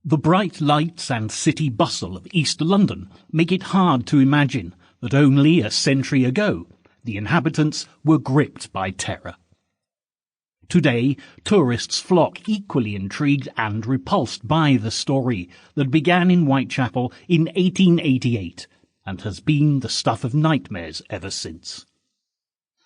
The bright lights and city bustle of East London make it hard to imagine that only a century ago the inhabitants were gripped by terror. Today, tourists flock equally intrigued and repulsed by the story that began in Whitechapel in 1888 and has been the stuff of nightmares ever since.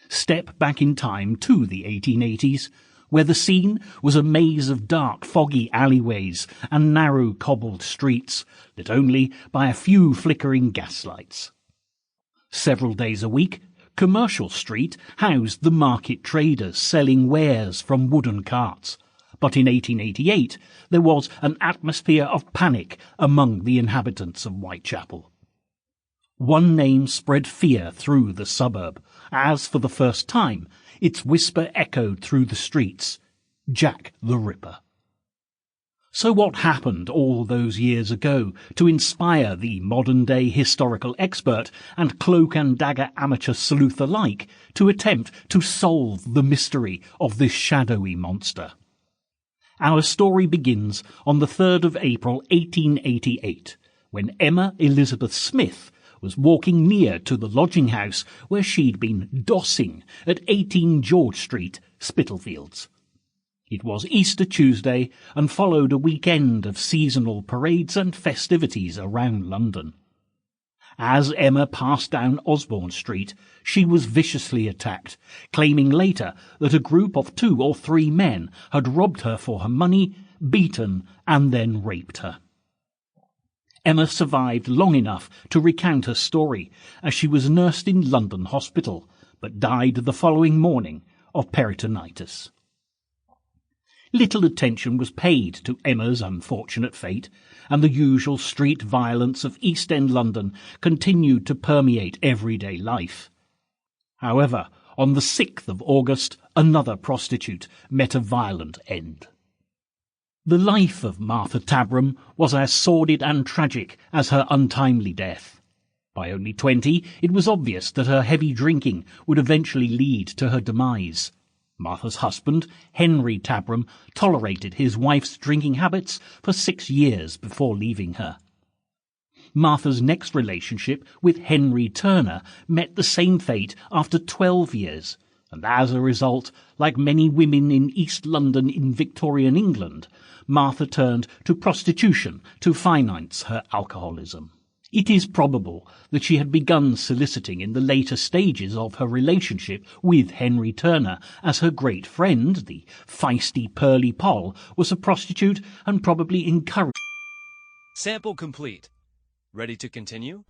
Step back in time to the 1880s, where the scene was a maze of dark, foggy alleyways and narrow cobbled streets, lit only by a few flickering gaslights. Several days a week, Commercial Street housed the market traders selling wares from wooden carts, but in 1888 there was an atmosphere of panic among the inhabitants of Whitechapel. One name spread fear through the suburb, as for the first time its whisper echoed through the streets: Jack the Ripper. So what happened all those years ago to inspire the modern-day historical expert and cloak-and-dagger amateur sleuth alike to attempt to solve the mystery of this shadowy monster? Our story begins on the 3rd of April 1888, when Emma Elizabeth Smith was walking near to the lodging-house where she'd been dossing at 18 George Street, Spitalfields. It was Easter Tuesday and followed a weekend of seasonal parades and festivities around London. As Emma passed down Osborne Street, she was viciously attacked, claiming later that a group of 2 or 3 men had robbed her for her money, beaten, and then raped her. Emma survived long enough to recount her story, as she was nursed in London hospital, but died the following morning of peritonitis. Little attention was paid to Emma's unfortunate fate, and the usual street violence of East End London continued to permeate everyday life. However, on the 6th of August, another prostitute met a violent end. The life of Martha Tabram was as sordid and tragic as her untimely death. By only 20, it was obvious that her heavy drinking would eventually lead to her demise. Martha's husband, Henry Tabram, tolerated his wife's drinking habits for 6 years before leaving her. Martha's next relationship with Henry Turner met the same fate after 12 years, and as a result, like many women in East London in Victorian England, Martha turned to prostitution to finance her alcoholism. It is probable that she had begun soliciting in the later stages of her relationship with Henry Turner, as her great friend, the feisty Pearly Poll, was a prostitute and probably encouraged. Sample complete. Ready to continue?